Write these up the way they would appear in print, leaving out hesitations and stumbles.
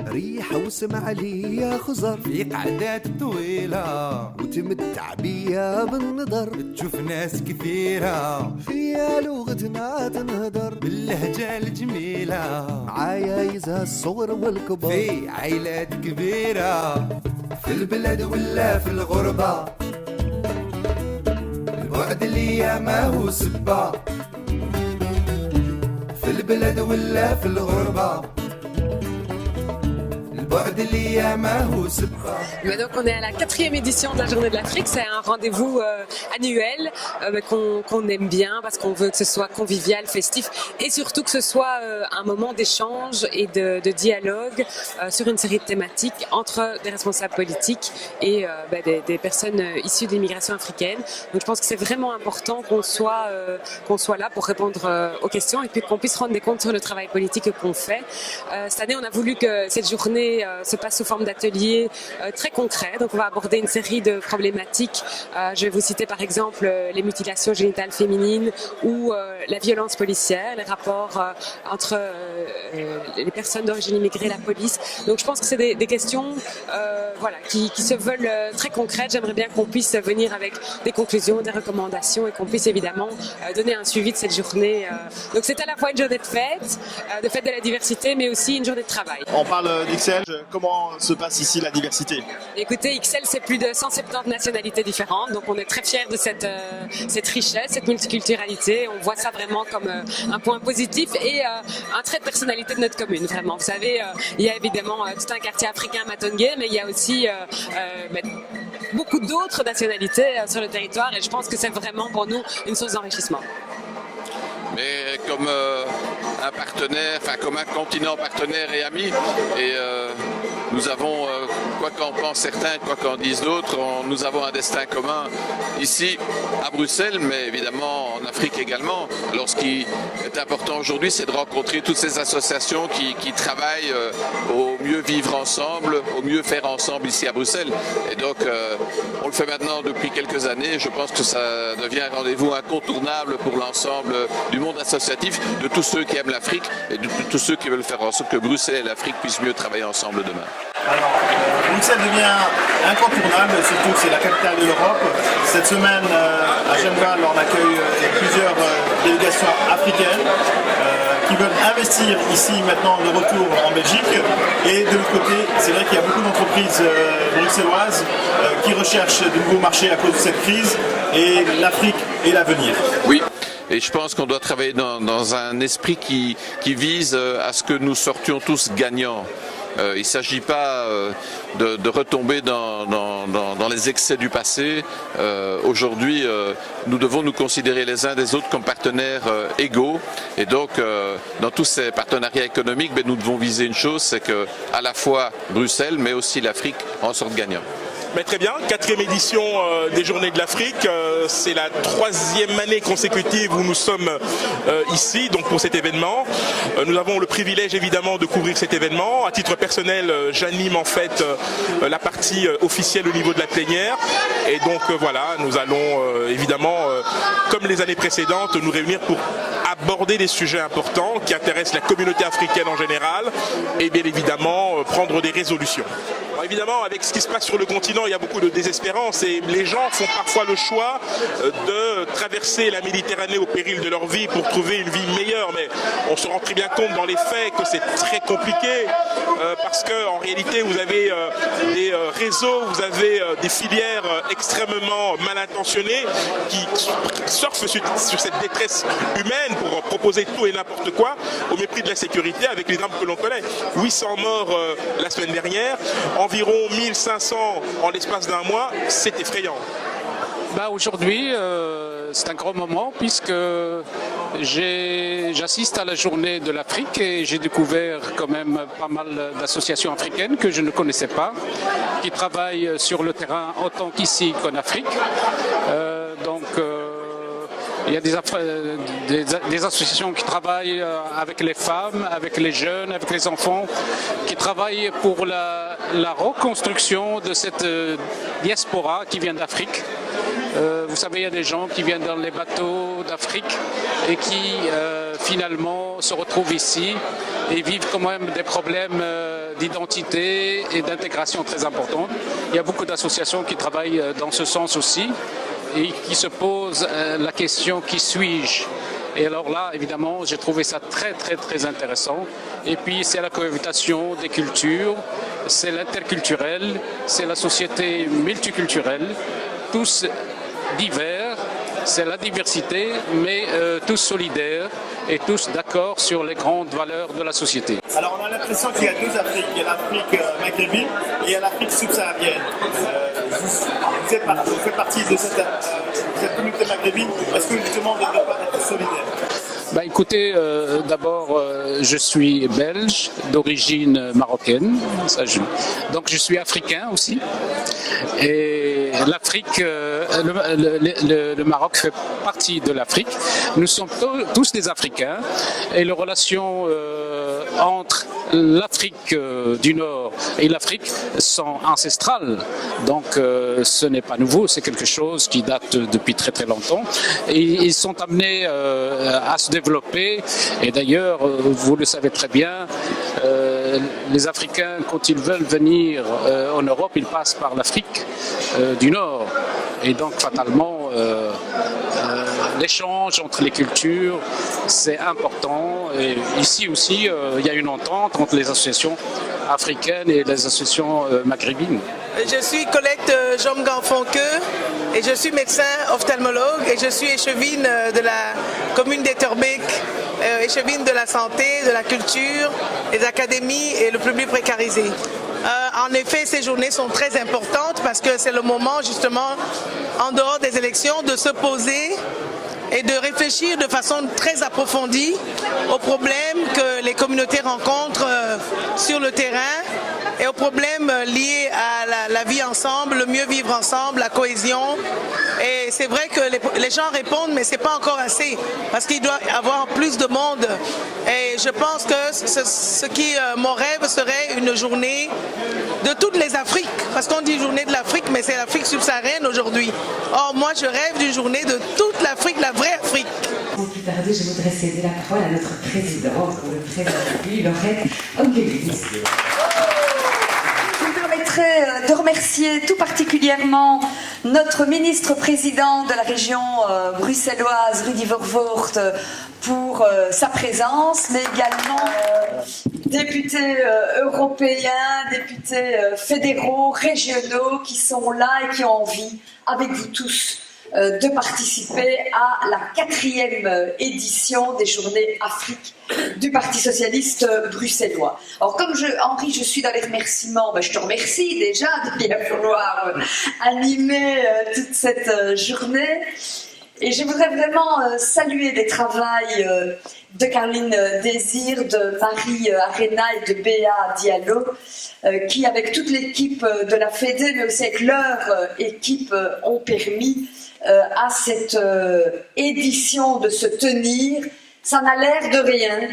ريحة وسمع لي خزر في قعدات طويلة وتمتع بيا بالنظر، تشوف ناس كثيرة فيا لغتنا تنهدر باللهجة الجميلة، معايا يزها الصغر والكبار في عائلات كبيرة في البلد ولا في الغربة، البعد اللي ما هو سبة، في البلد ولا في الغربة. Mais donc on est à la 4e édition de la Journée de l'Afrique. C'est un rendez-vous annuel qu'on aime bien parce qu'on veut que ce soit convivial, festif et surtout que ce soit un moment d'échange et de dialogue sur une série de thématiques entre des responsables politiques et des personnes issues de l'immigration africaine. Donc je pense que c'est vraiment important qu'on soit là pour répondre aux questions et puis qu'on puisse rendre des comptes sur le travail politique qu'on fait. Cette année on a voulu que cette journée se passe sous forme d'ateliers très concrets. Donc on va aborder une série de problématiques. Je vais vous citer par exemple les mutilations génitales féminines ou la violence policière, les rapports entre les personnes d'origine immigrée et la police. Donc je pense que c'est des questions qui se veulent très concrètes. J'aimerais bien qu'on puisse venir avec des conclusions, des recommandations et qu'on puisse évidemment donner un suivi de cette journée. Donc c'est à la fois une journée de fête de la diversité, mais aussi une journée de travail. On parle d'XL. Comment se passe ici la diversité? Écoutez, XL, c'est plus de 170 nationalités différentes, donc on est très fiers de cette richesse, cette multiculturalité. On voit ça vraiment comme un point positif et un trait de personnalité de notre commune, vraiment. Vous savez, il y a évidemment tout un quartier africain à Matongué, mais il y a aussi beaucoup d'autres nationalités sur le territoire et je pense que c'est vraiment pour nous une source d'enrichissement. Mais comme un partenaire, enfin comme un continent partenaire et ami, et nous avons, quoi qu'en pensent certains, quoi qu'en disent d'autres, nous avons un destin commun ici à Bruxelles, mais évidemment en Afrique également. Alors ce qui est important aujourd'hui, c'est de rencontrer toutes ces associations qui travaillent au mieux vivre ensemble, au mieux faire ensemble ici à Bruxelles. Et donc on le fait maintenant depuis quelques années. Je pense que ça devient un rendez-vous incontournable pour l'ensemble du monde associatif, de tous ceux qui aiment l'Afrique et de tous ceux qui veulent faire en sorte que Bruxelles et l'Afrique puissent mieux travailler ensemble demain. Alors, Bruxelles devient incontournable, surtout que c'est la capitale de l'Europe. Cette semaine, à Genval, on accueille plusieurs délégations africaines qui veulent investir ici maintenant de retour en Belgique. Et de l'autre côté, c'est vrai qu'il y a beaucoup d'entreprises bruxelloises qui recherchent de nouveaux marchés à cause de cette crise et l'Afrique est l'avenir. Oui. Et je pense qu'on doit travailler dans un esprit qui vise à ce que nous sortions tous gagnants. Il ne s'agit pas de retomber dans les excès du passé. Aujourd'hui, nous devons nous considérer les uns des autres comme partenaires égaux. Et donc, dans tous ces partenariats économiques, nous devons viser une chose, c'est que à la fois Bruxelles, mais aussi l'Afrique en sortent gagnants. Mais très bien, 4e édition des Journées de l'Afrique, c'est la 3e année consécutive où nous sommes ici, donc pour cet événement. Nous avons le privilège évidemment de couvrir cet événement. À titre personnel, j'anime en fait la partie officielle au niveau de la plénière. Et donc voilà, nous allons évidemment, comme les années précédentes, nous réunir pour aborder des sujets importants qui intéressent la communauté africaine en général et bien évidemment prendre des résolutions. Alors, évidemment, avec ce qui se passe sur le continent, il y a beaucoup de désespérance et les gens font parfois le choix de traverser la Méditerranée au péril de leur vie pour trouver une vie meilleure. Mais on se rend très bien compte dans les faits que c'est très compliqué parce qu'en réalité, vous avez des réseaux, vous avez des filières extrêmement mal intentionnées qui surfent sur cette détresse humaine pour proposer tout et n'importe quoi au mépris de la sécurité avec les drames que l'on connaît. 800 morts la semaine dernière, environ 1500 en l'espace d'un mois, c'est effrayant. Aujourd'hui, c'est un grand moment puisque j'assiste à la journée de l'Afrique et j'ai découvert quand même pas mal d'associations africaines que je ne connaissais pas, qui travaillent sur le terrain autant qu'ici qu'en Afrique. Il y a des associations qui travaillent avec les femmes, avec les jeunes, avec les enfants, qui travaillent pour la reconstruction de cette diaspora qui vient d'Afrique. Vous savez, il y a des gens qui viennent dans les bateaux d'Afrique et qui finalement se retrouvent ici et vivent quand même des problèmes d'identité et d'intégration très importants. Il y a beaucoup d'associations qui travaillent dans ce sens aussi et qui se posent la question « qui suis-je ?» Et alors là, évidemment, j'ai trouvé ça très intéressant. Et puis, c'est la cohabitation des cultures, c'est l'interculturel, c'est la société multiculturelle, tous divers, c'est la diversité, mais tous solidaires et tous d'accord sur les grandes valeurs de la société. Alors on a l'impression qu'il y a deux Afriques, il y a l'Afrique maghrébine et il y a l'Afrique subsaharienne. Vous faites partie de cette communauté maghrébine, est-ce que justement vous ne devez pas être solidaire? Écoutez, d'abord, je suis belge, d'origine marocaine, donc je suis africain aussi. Et l'Afrique, le Maroc fait partie de l'Afrique. Nous sommes tous des Africains et les relations entre l'Afrique du Nord et l'Afrique sont ancestrales. Donc ce n'est pas nouveau, c'est quelque chose qui date depuis très longtemps. Et ils sont amenés à se développer. Et d'ailleurs, vous le savez très bien, les Africains, quand ils veulent venir en Europe, ils passent par l'Afrique du Nord. Et donc, fatalement, l'échange entre les cultures, c'est important. Et ici aussi, il y a une entente entre les associations africaines et les associations maghrébines. Je suis Colette Jomgan-Fonke et je suis médecin ophtalmologue et je suis échevine de la commune d'Etterbeek, échevine de la santé, de la culture, des académies et le public précarisé. En effet, ces journées sont très importantes parce que c'est le moment justement, en dehors des élections, de se poser et de réfléchir de façon très approfondie aux problèmes que les communautés rencontrent sur le terrain et aux problèmes liés à la vie ensemble, le mieux vivre ensemble, la cohésion. Et c'est vrai que les gens répondent, mais c'est pas encore assez, parce qu'il doit y avoir plus de monde. Et je pense que ce qui, mon rêve serait une journée de toutes les Afriques, parce qu'on dit journée de l'Afrique, mais c'est l'Afrique subsaharienne aujourd'hui. Or, moi, je rêve d'une journée de toute l'Afrique, la vraie Afrique. Sans plus tarder, je voudrais céder la parole à notre présidente, pour le présenter, Laurette Angelis. Je me permettrai de remercier tout particulièrement notre ministre-président de la région bruxelloise, Rudy Vervoort, pour sa présence, mais également députés européens, députés fédéraux, régionaux qui sont là et qui ont envie, avec vous tous, de participer à la 4e édition des Journées Afrique du Parti Socialiste bruxellois. Alors comme Henri, je suis dans les remerciements, je te remercie déjà de bien vouloir animer toute cette journée. Et je voudrais vraiment saluer les travails de Caroline Désir, de Marie Arena et de Béa Diallo, qui avec toute l'équipe de la Fédé, mais aussi avec leur équipe, ont permis à cette édition de se tenir. Ça n'a l'air de rien,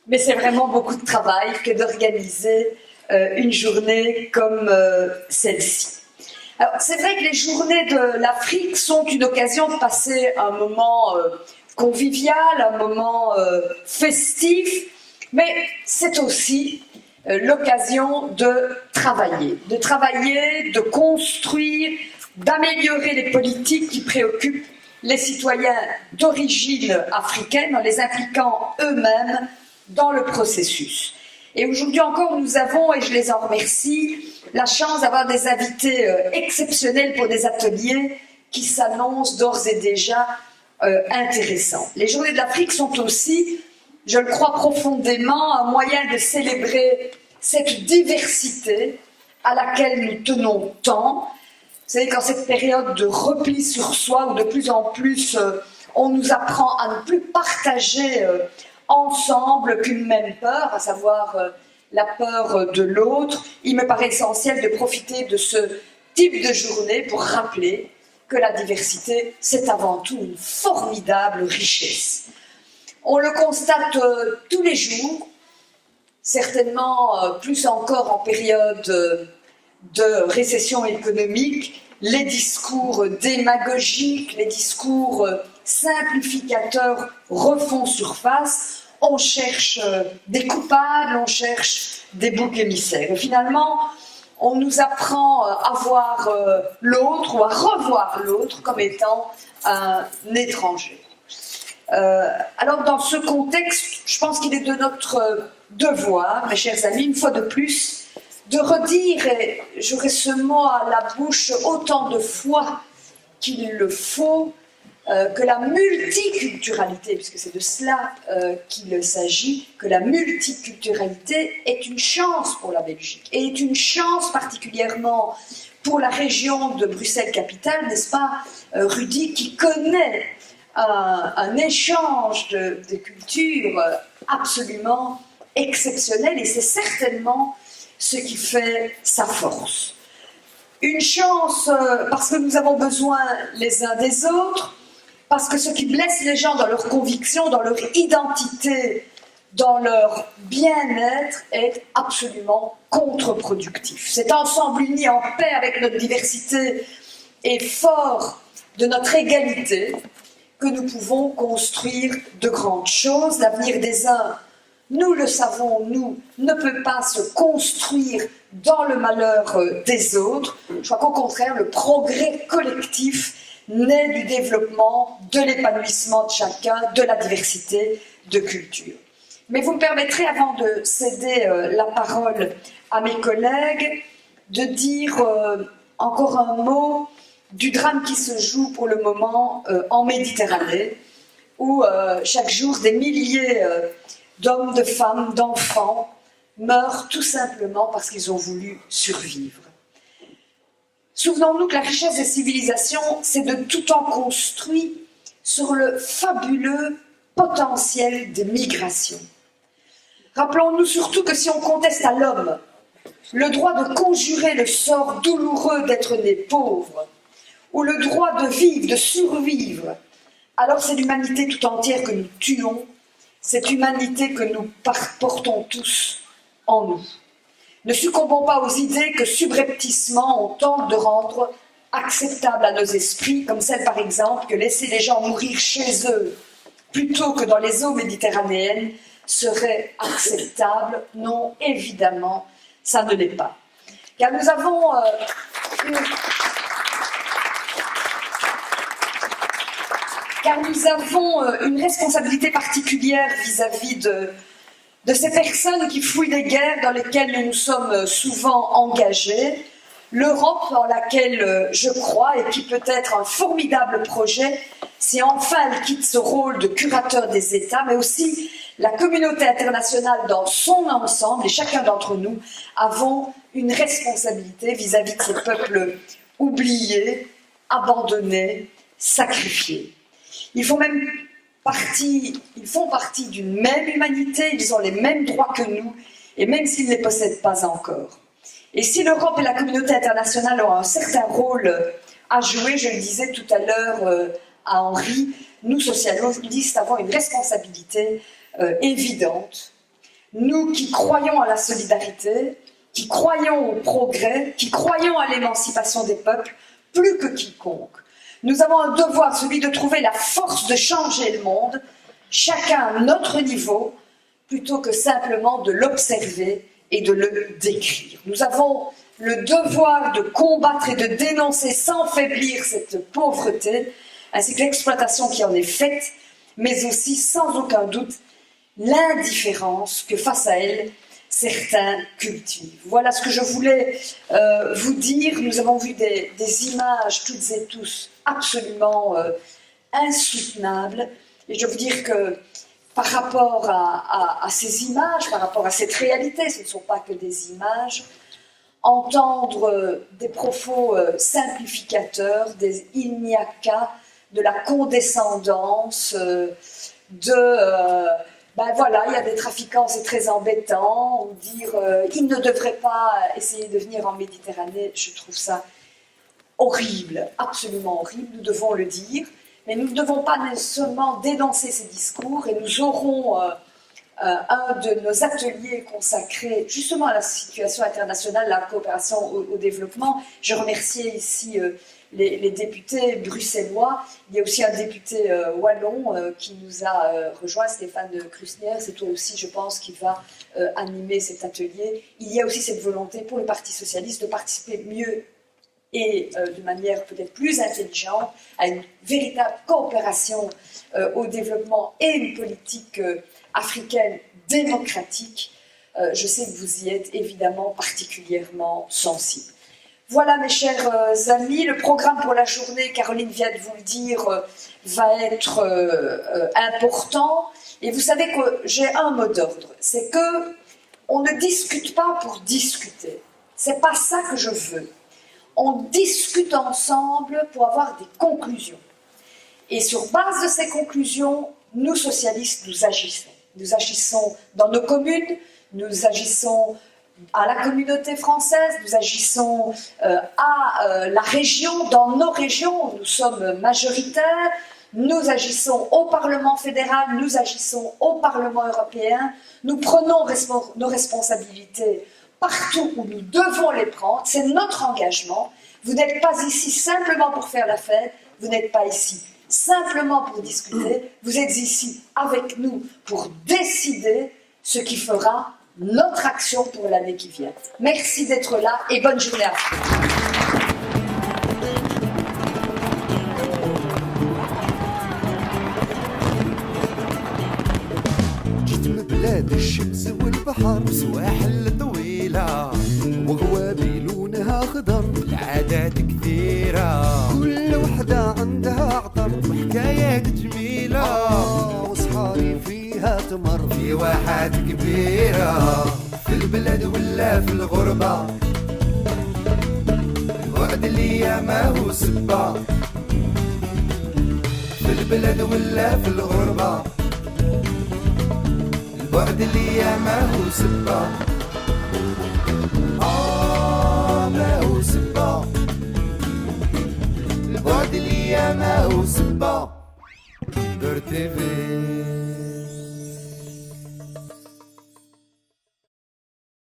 mais c'est vraiment beaucoup de travail que d'organiser une journée comme celle-ci. Alors, c'est vrai que les journées de l'Afrique sont une occasion de passer un moment convivial, un moment festif, mais c'est aussi l'occasion de travailler, de construire, d'améliorer les politiques qui préoccupent les citoyens d'origine africaine en les impliquant eux-mêmes dans le processus. Et aujourd'hui encore, nous avons, et je les en remercie, la chance d'avoir des invités exceptionnels pour des ateliers qui s'annoncent d'ores et déjà intéressants. Les Journées de l'Afrique sont aussi, je le crois profondément, un moyen de célébrer cette diversité à laquelle nous tenons tant. Vous savez, qu'en cette période de repli sur soi, où de plus en plus on nous apprend à ne plus partager ensemble qu'une même peur, à savoir la peur de l'autre, il me paraît essentiel de profiter de ce type de journée pour rappeler que la diversité, c'est avant tout une formidable richesse. On le constate tous les jours, certainement plus encore en période de récession économique. Les discours démagogiques, les discours simplificateurs refont surface. On cherche des coupables, on cherche des boucs émissaires. Et finalement, on nous apprend à voir l'autre ou à revoir l'autre comme étant un étranger. Alors dans ce contexte, je pense qu'il est de notre devoir, mes chers amis, une fois de plus, de redire, et j'aurai ce mot à la bouche autant de fois qu'il le faut, que la multiculturalité, puisque c'est de cela qu'il s'agit, que la multiculturalité est une chance pour la Belgique, et est une chance particulièrement pour la région de Bruxelles-Capitale, n'est-ce pas, Rudy, qui connaît un échange de cultures absolument exceptionnel, et c'est certainement ce qui fait sa force. Une chance parce que nous avons besoin les uns des autres, parce que ce qui blesse les gens dans leurs convictions, dans leur identité, dans leur bien-être est absolument contre-productif. Cet ensemble uni en paix avec notre diversité et fort de notre égalité que nous pouvons construire de grandes choses. L'avenir des uns, nous le savons, nous, ne peut pas se construire dans le malheur des autres. Je crois qu'au contraire, le progrès collectif naît du développement, de l'épanouissement de chacun, de la diversité de cultures. Mais vous me permettrez, avant de céder la parole à mes collègues, de dire encore un mot du drame qui se joue pour le moment en Méditerranée, où chaque jour des milliers d'hommes, de femmes, d'enfants meurent tout simplement parce qu'ils ont voulu survivre. Souvenons-nous que la richesse des civilisations, c'est de tout temps construit sur le fabuleux potentiel des migrations. Rappelons-nous surtout que si on conteste à l'homme le droit de conjurer le sort douloureux d'être né pauvre, ou le droit de vivre, de survivre, alors c'est l'humanité tout entière que nous tuons, cette humanité que nous portons tous en nous. Ne succombons pas aux idées que subrepticement on tente de rendre acceptables à nos esprits, comme celle par exemple que laisser les gens mourir chez eux plutôt que dans les eaux méditerranéennes serait acceptable. Non, évidemment, ça ne l'est pas. Car nous avons une responsabilité particulière vis-à-vis de ces personnes qui fuient des guerres dans lesquelles nous nous sommes souvent engagés. L'Europe, dans laquelle je crois, et qui peut être un formidable projet, si enfin elle quitte ce rôle de curateur des États, mais aussi la communauté internationale dans son ensemble, et chacun d'entre nous avons une responsabilité vis-à-vis de ces peuples oubliés, abandonnés, sacrifiés. Ils font partie d'une même humanité, ils ont les mêmes droits que nous, et même s'ils ne les possèdent pas encore. Et si l'Europe et la communauté internationale ont un certain rôle à jouer, je le disais tout à l'heure à Henri, nous, socialistes, avons une responsabilité évidente. Nous qui croyons à la solidarité, qui croyons au progrès, qui croyons à l'émancipation des peuples, plus que quiconque. Nous avons un devoir, celui de trouver la force de changer le monde, chacun à notre niveau, plutôt que simplement de l'observer et de le décrire. Nous avons le devoir de combattre et de dénoncer sans faiblir cette pauvreté, ainsi que l'exploitation qui en est faite, mais aussi sans aucun doute l'indifférence que face à elle, certains cultivent. Voilà ce que je voulais vous dire. Nous avons vu des images, toutes et tous, absolument insoutenables. Et je veux dire que par rapport à ces images, par rapport à cette réalité, ce ne sont pas que des images, entendre des propos simplificateurs, des il n'y a qu'à, de la condescendance, ben voilà, il y a des trafiquants, c'est très embêtant, ou dire ils ne devraient pas essayer de venir en Méditerranée, je trouve ça horrible, absolument horrible, nous devons le dire, mais nous ne devons pas seulement dénoncer ces discours, et nous aurons un de nos ateliers consacrés justement à la situation internationale, la coopération au développement. Je remercie ici les députés bruxellois. Il y a aussi un député wallon qui nous a rejoint, Stéphane Krusner. C'est toi aussi, je pense, qui va animer cet atelier. Il y a aussi cette volonté pour le Parti socialiste de participer mieux et de manière peut-être plus intelligente à une véritable coopération au développement et une politique africaine démocratique. Je sais que vous y êtes évidemment particulièrement sensibles. Voilà mes chers amis, le programme pour la journée, Caroline vient de vous le dire, va être important. Et vous savez que j'ai un mot d'ordre, c'est que on ne discute pas pour discuter. C'est pas ça que je veux. On discute ensemble pour avoir des conclusions. Et sur base de ces conclusions, nous socialistes, nous agissons. Nous agissons dans nos communes, nous agissons à la communauté française, nous agissons à la région, dans nos régions, nous sommes majoritaires, nous agissons au Parlement fédéral, nous agissons au Parlement européen, nous prenons nos responsabilités partout où nous devons les prendre, c'est notre engagement. Vous n'êtes pas ici simplement pour faire la fête, vous n'êtes pas ici simplement pour discuter, vous êtes ici avec nous pour décider ce qui fera notre action pour l'année qui vient. Merci d'être là et bonne journée à vous. بلاد الشمس والبحر سواحل طويلة وغوابي لونها خضر العادات كثيرة كل وحدة عندها عطر وحكايات جميلة وصحاري فيها تمر في واحات كبيرة في البلد ولا في الغربة الوعد اللي ما هو سبة في البلد ولا في الغربة البعد اللي ما هو سبة ما هو سبة البعد اللي ما هو سبة دور تيفي